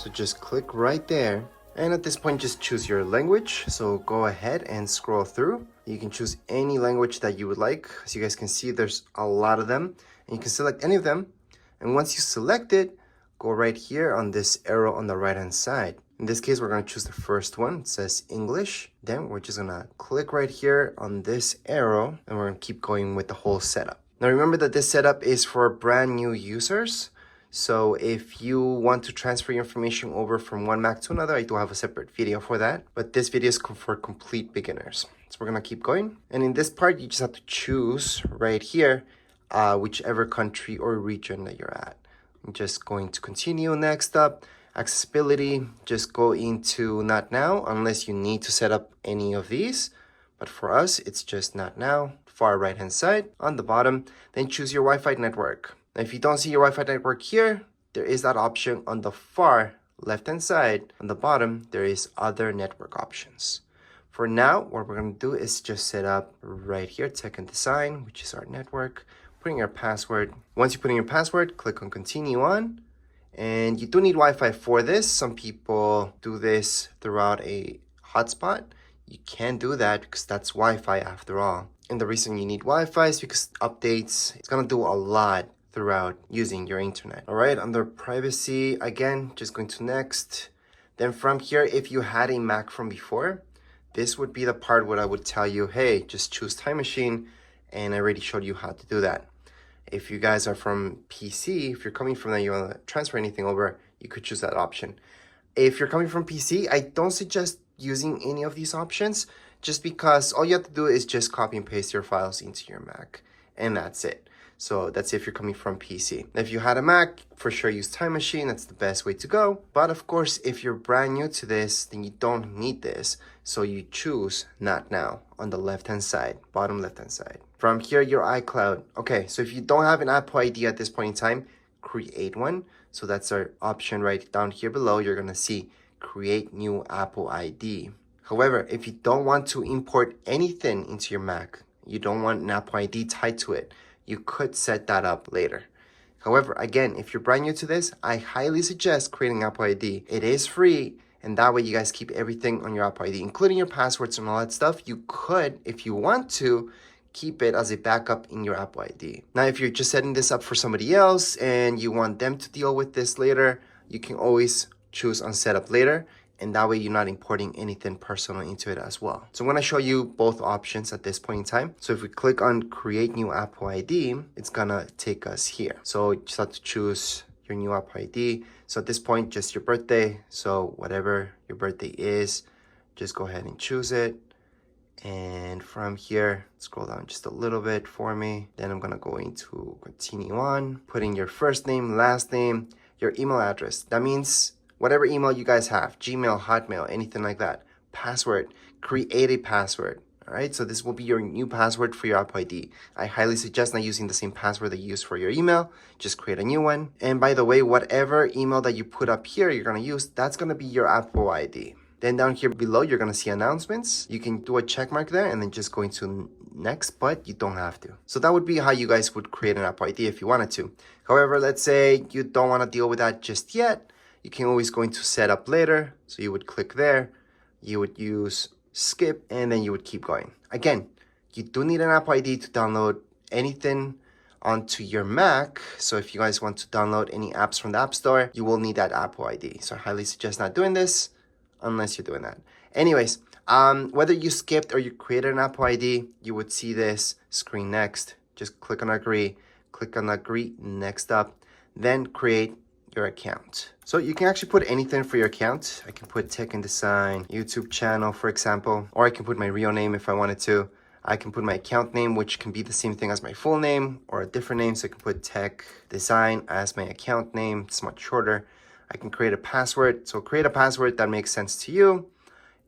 So just click right there. And at this point, just choose your language. So go ahead and scroll through. You can choose any language that you would like. As you guys can see, there's a lot of them. And you can select any of them. And once you select it, go right here on this arrow on the right-hand side. In this case, we're going to choose the first one. It says English. Then we're just going to click right here on this arrow. And we're going to keep going with the whole setup. Now remember that this setup is for brand new users. So if you want to transfer your information over from one Mac to another, I do have a separate video for that. But this video is for complete beginners. So we're going to keep going. And in this part, you just have to choose right here, whichever country or region that you're at. I'm just going to continue. Next up, accessibility. Just go into not now unless you need to set up any of these. But for us, it's just not now. Far right hand side on the bottom. Then choose your Wi-Fi network. Now, if you don't see your Wi-Fi network here, there is that option on the far left-hand side. On the bottom, there is other network options. For now, what we're going to do is just set up right here, tech and design, which is our network, putting your password. Once you put in your password, click on continue on. And you do need Wi-Fi for this. Some people do this throughout a hotspot. You can do that because that's Wi-Fi after all. And the reason you need Wi-Fi is because updates, it's going to do a lot throughout using your internet. All right, under privacy, again, just going to next. Then from here, if you had a Mac from before, this would be the part where I would tell you, hey, just choose Time Machine, and I already showed you how to do that. If you guys are from PC, if you're coming from that, you want to transfer anything over, you could choose that option. If you're coming from PC, I don't suggest using any of these options, just because all you have to do is just copy and paste your files into your Mac, and that's it. So that's if you're coming from PC. If you had a Mac, for sure use Time Machine. That's the best way to go. But of course, if you're brand new to this, then you don't need this. So you choose Not Now on the left-hand side, bottom left-hand side. From here, your iCloud. Okay, so if you don't have an Apple ID at this point in time, create one. So that's our option right down here below. You're gonna see create new Apple ID. However, if you don't want to import anything into your Mac, you don't want an Apple ID tied to it, you could set that up later. However, again, if you're brand new to this, I highly suggest creating Apple ID. It is free, and that way you guys keep everything on your Apple ID, including your passwords and all that stuff. You could, if you want to, keep it as a backup in your Apple ID. Now, if you're just setting this up for somebody else and you want them to deal with this later, you can always choose on setup later, and that way you're not importing anything personal into it as well. So I'm gonna show you both options at this point in time. So if we click on create new Apple ID, it's gonna take us here. So you just have to choose your new Apple ID. So at this point, just your birthday. So whatever your birthday is, just go ahead and choose it. And from here, scroll down just a little bit for me. Then I'm gonna go into continue on, putting your first name, last name, your email address. That means whatever email you guys have, Gmail, Hotmail, anything like that. Password, create a password. All right, so this will be your new password for your Apple ID. I highly suggest not using the same password that you use for your email. Just create a new one. And by the way, whatever email that you put up here, you're gonna use, that's gonna be your Apple ID. Then down here below, you're gonna see announcements. You can do a check mark there and then just go into next, but you don't have to. So that would be how you guys would create an Apple ID if you wanted to. However, let's say you don't wanna deal with that just yet. You can always go into setup later. So you would click there, you would use skip, and then you would keep going. Again, you do need an Apple ID to download anything onto your Mac. So if you guys want to download any apps from the App Store, you will need that Apple ID. So I highly suggest not doing this unless you're doing that. Anyways, whether you skipped or you created an Apple ID, you would see this screen next. Just click on agree, next up, then create your account. So you can actually put anything for your account. I can put tech and design, YouTube channel, for example, or I can put my real name if I wanted to. I can put my account name, which can be the same thing as my full name or a different name. So I can put tech design as my account name. It's much shorter. I can create a password. So create a password that makes sense to you.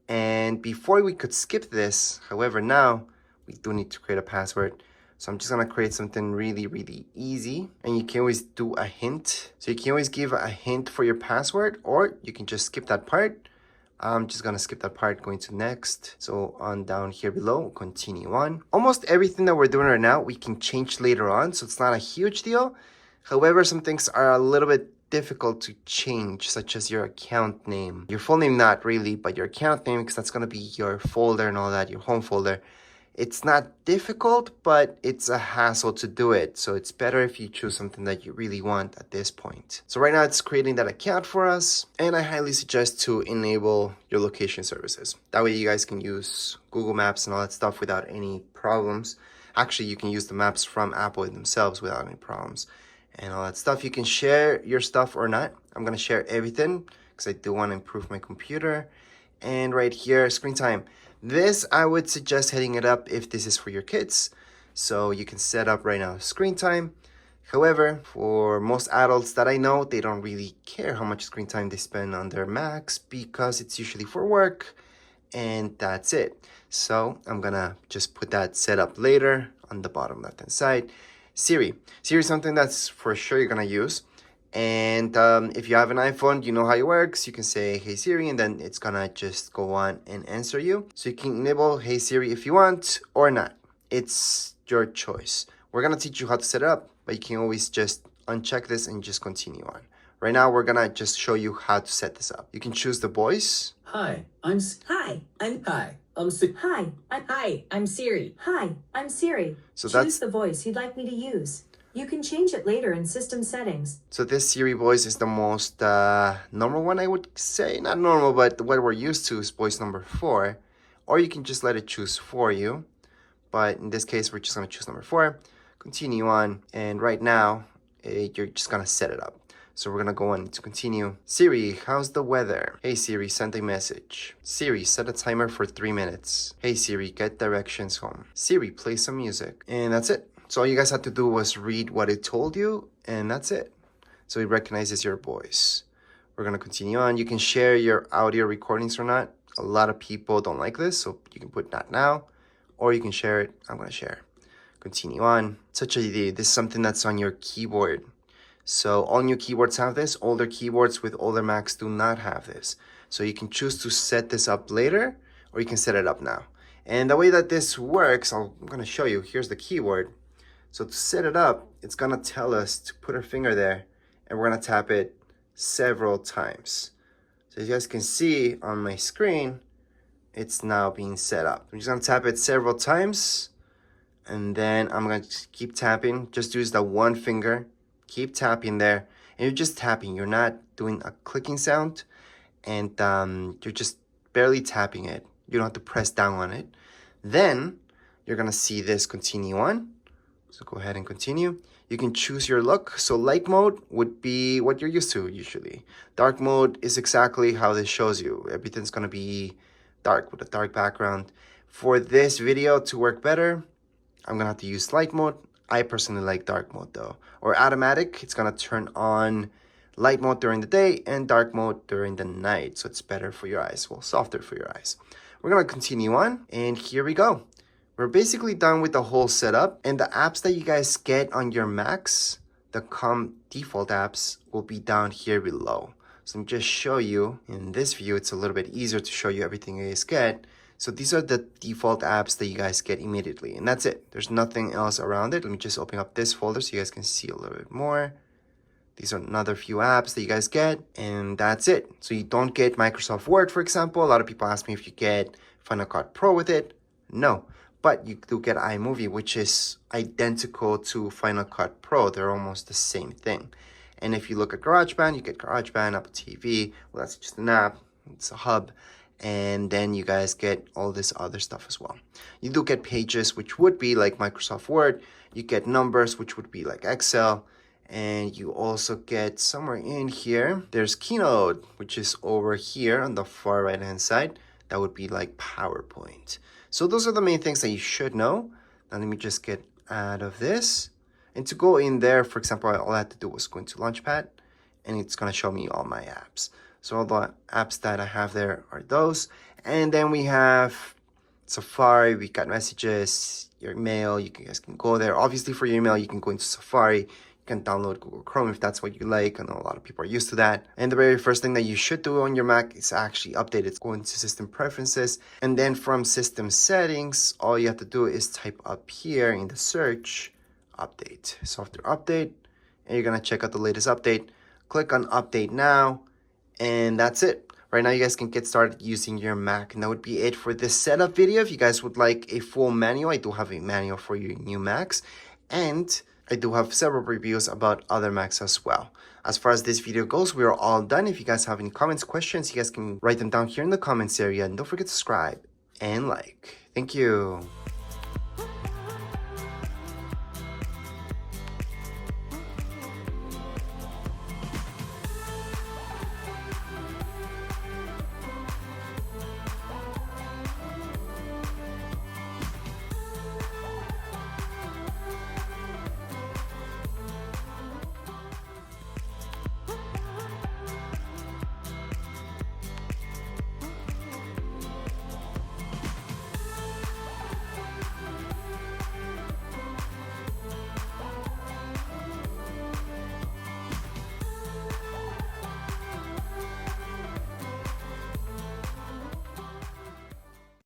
And before we could skip this, however, now we do need to create a password. So I'm just gonna create something really, really easy. And you can always do a hint. So you can always give a hint for your password, or you can just skip that part. I'm just gonna skip that part, going to next. So on down here below, continue on. Almost everything that we're doing right now, we can change later on. So it's not a huge deal. However, some things are a little bit difficult to change, such as your account name. Your full name, not really, but your account name, because that's going to be your folder and all that, your home folder. It's not difficult, but it's a hassle to do it. So it's better if you choose something that you really want at this point. So right now it's creating that account for us. And I highly suggest to enable your location services. That way you guys can use Google Maps and all that stuff without any problems. Actually, you can use the maps from Apple themselves without any problems and all that stuff. You can share your stuff or not. I'm going to share everything because I do want to improve my computer. And right here, screen time. This, I would suggest heading it up if this is for your kids. So you can set up right now screen time. However, for most adults that I know, they don't really care how much screen time they spend on their Macs because it's usually for work and that's it. So I'm gonna just put that set up later on the bottom left hand side. Siri is something that's for sure you're gonna use. And if you have an iPhone, you know how it works. You can say, hey Siri, and then it's gonna just go on and answer you. So you can enable hey Siri if you want or not. It's your choice. We're gonna teach you how to set it up, but you can always just uncheck this and just continue on. Right now, we're gonna just show you how to set this up. You can choose the voice. Hi, I'm Siri. Hi, I'm Siri. Hi, I'm Siri. So Choose the voice you'd like me to use. You can change it later in system settings. So this Siri voice is the most normal one, I would say. Not normal, but what we're used to is voice number 4. Or you can just let it choose for you. But in this case, we're just going to choose number 4. Continue on. And right now, you're just going to set it up. So we're going to go on to continue. Siri, how's the weather? Hey Siri, send a message. Siri, set a timer for 3 minutes. Hey Siri, get directions home. Siri, play some music. And that's it. So all you guys had to do was read what it told you, and that's it. So it recognizes your voice. We're going to continue on. You can share your audio recordings or not. A lot of people don't like this, so you can put not now, or you can share it. I'm going to share. Continue on. Touch ID. This is something that's on your keyboard. So all new keyboards have this. Older keyboards with older Macs do not have this. So you can choose to set this up later, or you can set it up now. And the way that this works, I'm going to show you. Here's the keyboard. So to set it up, it's gonna tell us to put our finger there and we're gonna tap it several times. So as you guys can see on my screen, it's now being set up. I'm just gonna tap it several times and then I'm gonna keep tapping. Just use the one finger, keep tapping there. And you're just tapping, you're not doing a clicking sound and you're just barely tapping it. You don't have to press down on it. Then you're gonna see this continue on. So go ahead and continue. You can choose your look. So light mode would be what you're used to usually. Dark mode is exactly how this shows you. Everything's gonna be dark with a dark background. For this video to work better, I'm gonna have to use light mode. I personally like dark mode though. Or automatic, it's gonna turn on light mode during the day and dark mode during the night. So it's better for your eyes, well, softer for your eyes. We're gonna continue on and here we go. We're basically done with the whole setup, and the apps that you guys get on your Macs, the default apps, will be down here below. So let me just show you. In this view, it's a little bit easier to show you everything you guys get. So these are the default apps that you guys get immediately, and that's it. There's nothing else around it. Let me just open up this folder so you guys can see a little bit more. These are another few apps that you guys get, and that's it. So you don't get Microsoft Word, for example. A lot of people ask me if you get Final Cut Pro with it. No. But you do get iMovie, which is identical to Final Cut Pro. They're almost the same thing. And if you look at GarageBand, you get GarageBand, Apple TV. Well, that's just an app. It's a hub. And then you guys get all this other stuff as well. You do get Pages, which would be like Microsoft Word. You get Numbers, which would be like Excel. And you also get somewhere in here, there's Keynote, which is over here on the far right-hand side. That would be like PowerPoint. So those are the main things that you should know. Now let me just get out of this. And to go in there, for example, all I had to do was go into Launchpad and it's gonna show me all my apps. So all the apps that I have there are those. And then we have Safari, we got messages, your email, you guys can go there. Obviously for your email, you can go into Safari. You can download Google Chrome if that's what you like. I know a lot of people are used to that. And the very first thing that you should do on your Mac is actually update it. Go into System Preferences. And then from System Settings, all you have to do is type up here in the search, Update, Software Update. And you're going to check out the latest update. click on update now, and that's it. Right now, you guys can get started using your Mac, and that would be it for this setup video. If you guys would like a full manual, I do have a manual for your new Macs, and I do have several reviews about other Macs as well. As far as this video goes, we are all done. If you guys have any comments, questions, you guys can write them down here in the comments area, and don't forget to subscribe and like. Thank you.